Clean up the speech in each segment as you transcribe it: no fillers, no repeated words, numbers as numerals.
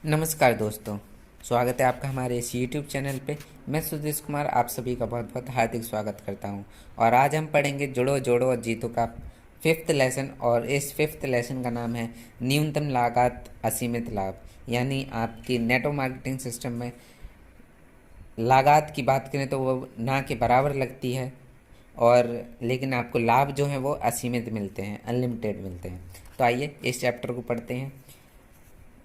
नमस्कार दोस्तों, स्वागत है आपका हमारे इस YouTube चैनल पे। मैं सुदेश कुमार आप सभी का बहुत बहुत हार्दिक स्वागत करता हूं। और आज हम पढ़ेंगे जुड़ो जोड़ो और जीतो का 5th लेसन। और इस 5th लेसन का नाम है न्यूनतम लागत असीमित लाभ। यानी आपकी नेटवर्क मार्केटिंग सिस्टम में लागत की बात करें तो वो ना के बराबर लगती है, और लेकिन आपको लाभ जो हैं वो असीमित मिलते हैं, अनलिमिटेड मिलते हैं। तो आइए इस चैप्टर को पढ़ते हैं।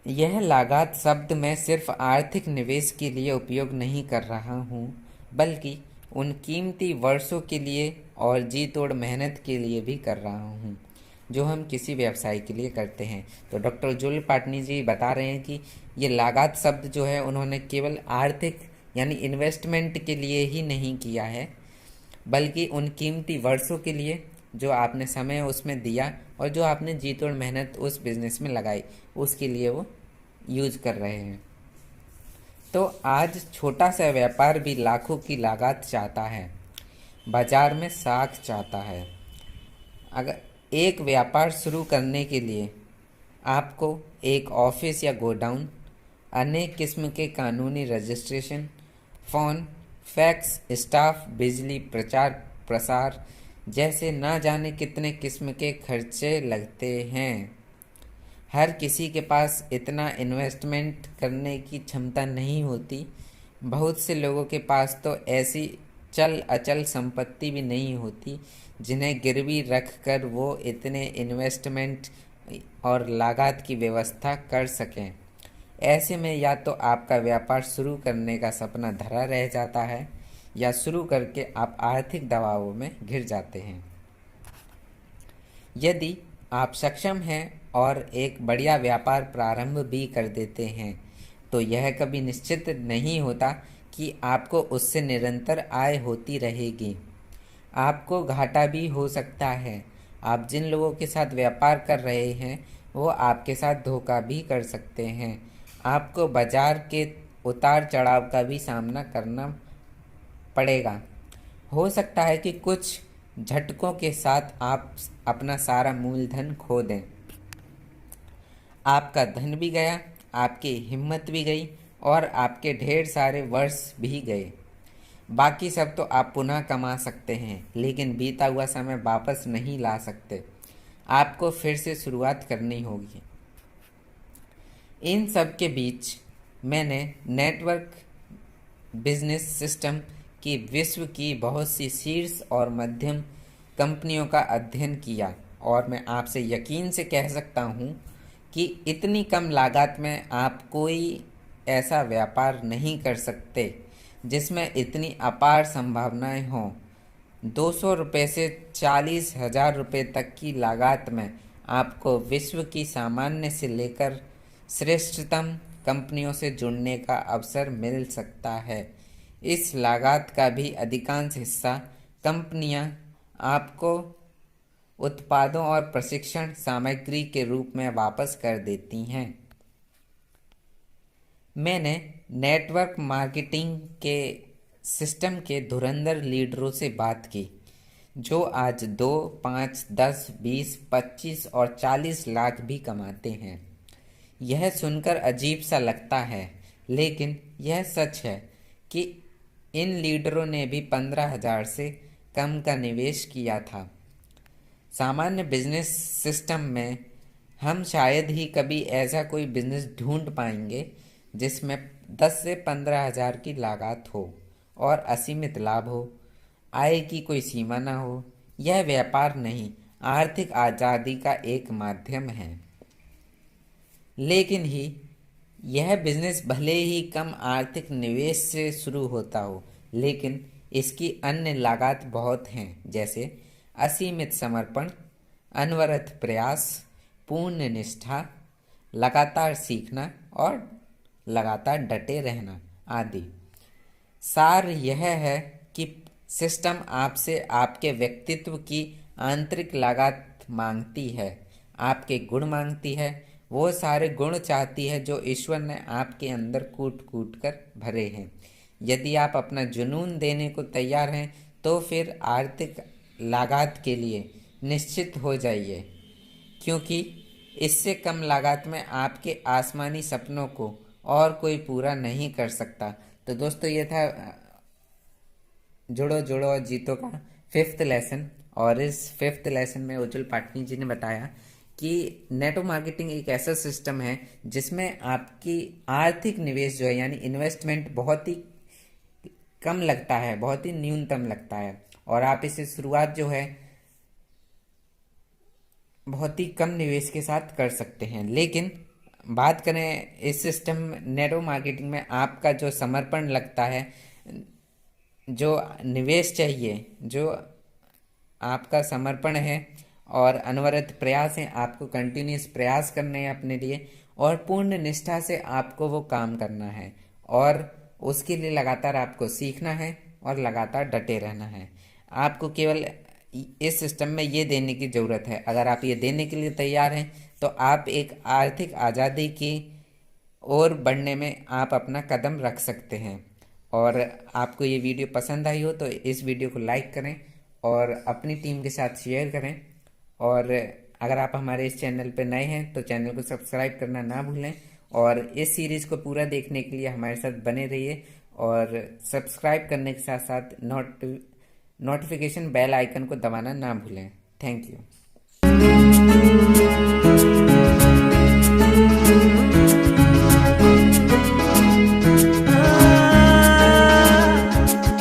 यह लागत शब्द मैं सिर्फ आर्थिक निवेश के लिए उपयोग नहीं कर रहा हूँ, बल्कि उन कीमती वर्षों के लिए और जी तोड़ मेहनत के लिए भी कर रहा हूँ जो हम किसी व्यवसाय के लिए करते हैं। तो डॉक्टर जुल पाटनी जी बता रहे हैं कि ये लागत शब्द जो है उन्होंने केवल आर्थिक यानी इन्वेस्टमेंट के लिए ही नहीं किया है, बल्कि उन कीमती वर्षों के लिए जो आपने समय उसमें दिया और जो आपने जी तोड़ मेहनत उस बिज़नेस में लगाई, उसके लिए वो यूज कर रहे हैं। तो आज छोटा सा व्यापार भी लाखों की लागत चाहता है, बाजार में साख चाहता है। अगर एक व्यापार शुरू करने के लिए आपको एक ऑफिस या गोडाउन, अनेक किस्म के कानूनी रजिस्ट्रेशन, फ़ोन, फैक्स, स्टाफ, बिजली, प्रचार प्रसार जैसे ना जाने कितने किस्म के खर्चे लगते हैं। हर किसी के पास इतना इन्वेस्टमेंट करने की क्षमता नहीं होती। बहुत से लोगों के पास तो ऐसी चल अचल संपत्ति भी नहीं होती जिन्हें गिरवी रख कर वो इतने इन्वेस्टमेंट और लागत की व्यवस्था कर सकें। ऐसे में या तो आपका व्यापार शुरू करने का सपना धरा रह जाता है, या शुरू करके आप आर्थिक दबावों में घिर जाते हैं। यदि आप सक्षम हैं और एक बढ़िया व्यापार प्रारंभ भी कर देते हैं, तो यह कभी निश्चित नहीं होता कि आपको उससे निरंतर आय होती रहेगी। आपको घाटा भी हो सकता है। आप जिन लोगों के साथ व्यापार कर रहे हैं वो आपके साथ धोखा भी कर सकते हैं। आपको बाजार के उतार चढ़ाव का भी सामना करना पड़ेगा। हो सकता है कि कुछ झटकों के साथ आप अपना सारा मूलधन खो दें। आपका धन भी गया, आपकी हिम्मत भी गई और आपके ढेर सारे वर्ष भी गए। बाकी सब तो आप पुनः कमा सकते हैं, लेकिन बीता हुआ समय वापस नहीं ला सकते। आपको फिर से शुरुआत करनी होगी। इन सब के बीच मैंने नेटवर्क बिजनेस सिस्टम की विश्व की बहुत सी शीर्ष और मध्यम कंपनियों का अध्ययन किया, और मैं आपसे यकीन से कह सकता हूँ कि इतनी कम लागत में आप कोई ऐसा व्यापार नहीं कर सकते जिसमें इतनी अपार संभावनाएं हों। 200 रुपये से 40,000 रुपये तक की लागत में आपको विश्व की सामान्य से लेकर श्रेष्ठतम कंपनियों से जुड़ने का अवसर मिल सकता है। इस लागत का भी अधिकांश हिस्सा कंपनियां आपको उत्पादों और प्रशिक्षण सामग्री के रूप में वापस कर देती हैं। मैंने नेटवर्क मार्केटिंग के सिस्टम के धुरंधर लीडरों से बात की, जो आज 2, 5, 10, 20, 25 और 40 लाख भी कमाते हैं। यह सुनकर अजीब सा लगता है, लेकिन यह सच है कि इन लीडरों ने भी 15,000 से कम का निवेश किया था। सामान्य बिजनेस सिस्टम में हम शायद ही कभी ऐसा कोई बिजनेस ढूंढ पाएंगे जिसमें 10 से 15,000 की लागत हो और असीमित लाभ हो, आय की कोई सीमा ना हो। यह व्यापार नहीं, आर्थिक आज़ादी का एक माध्यम है। लेकिन यह बिजनेस भले ही कम आर्थिक निवेश से शुरू होता हो, लेकिन इसकी अन्य लागत बहुत हैं, जैसे असीमित समर्पण, अनवरत प्रयास, पूर्ण निष्ठा, लगातार सीखना और लगातार डटे रहना आदि। सार यह है कि सिस्टम आपसे आपके व्यक्तित्व की आंतरिक लागत मांगती है, आपके गुण मांगती है, वो सारे गुण चाहती है जो ईश्वर ने आपके अंदर कूट कूट कर भरे हैं। यदि आप अपना जुनून देने को तैयार हैं तो फिर आर्थिक लागत के लिए निश्चित हो जाइए, क्योंकि इससे कम लागत में आपके आसमानी सपनों को और कोई पूरा नहीं कर सकता। तो दोस्तों, ये था जुड़ो जुड़ो और जीतो का फिफ्थ लेसन। और इस फिफ्थ लेसन में उज्जवल पाटनी जी ने बताया कि नेटवर्क मार्केटिंग एक ऐसा सिस्टम है जिसमें आपकी आर्थिक निवेश जो है यानी इन्वेस्टमेंट बहुत ही कम लगता है, बहुत ही न्यूनतम लगता है, और आप इसे शुरुआत जो है बहुत ही कम निवेश के साथ कर सकते हैं। लेकिन बात करें इस सिस्टम नेटवर्क मार्केटिंग में, आपका जो समर्पण लगता है, जो निवेश चाहिए, जो आपका समर्पण है और अनवरत प्रयास है, आपको कंटिन्यूस प्रयास करने हैं अपने लिए, और पूर्ण निष्ठा से आपको वो काम करना है, और उसके लिए लगातार आपको सीखना है और लगातार डटे रहना है। आपको केवल इस सिस्टम में ये देने की ज़रूरत है। अगर आप ये देने के लिए तैयार हैं तो आप एक आर्थिक आज़ादी की ओर बढ़ने में आप अपना कदम रख सकते हैं। और आपको ये वीडियो पसंद आई हो तो इस वीडियो को लाइक करें और अपनी टीम के साथ शेयर करें। और अगर आप हमारे इस चैनल पर नए हैं तो चैनल को सब्सक्राइब करना ना भूलें, और इस सीरीज़ को पूरा देखने के लिए हमारे साथ बने रहिए, और सब्सक्राइब करने के साथ साथ नोटिफिकेशन बेल आइकन को दबाना ना भूलें। Thank you.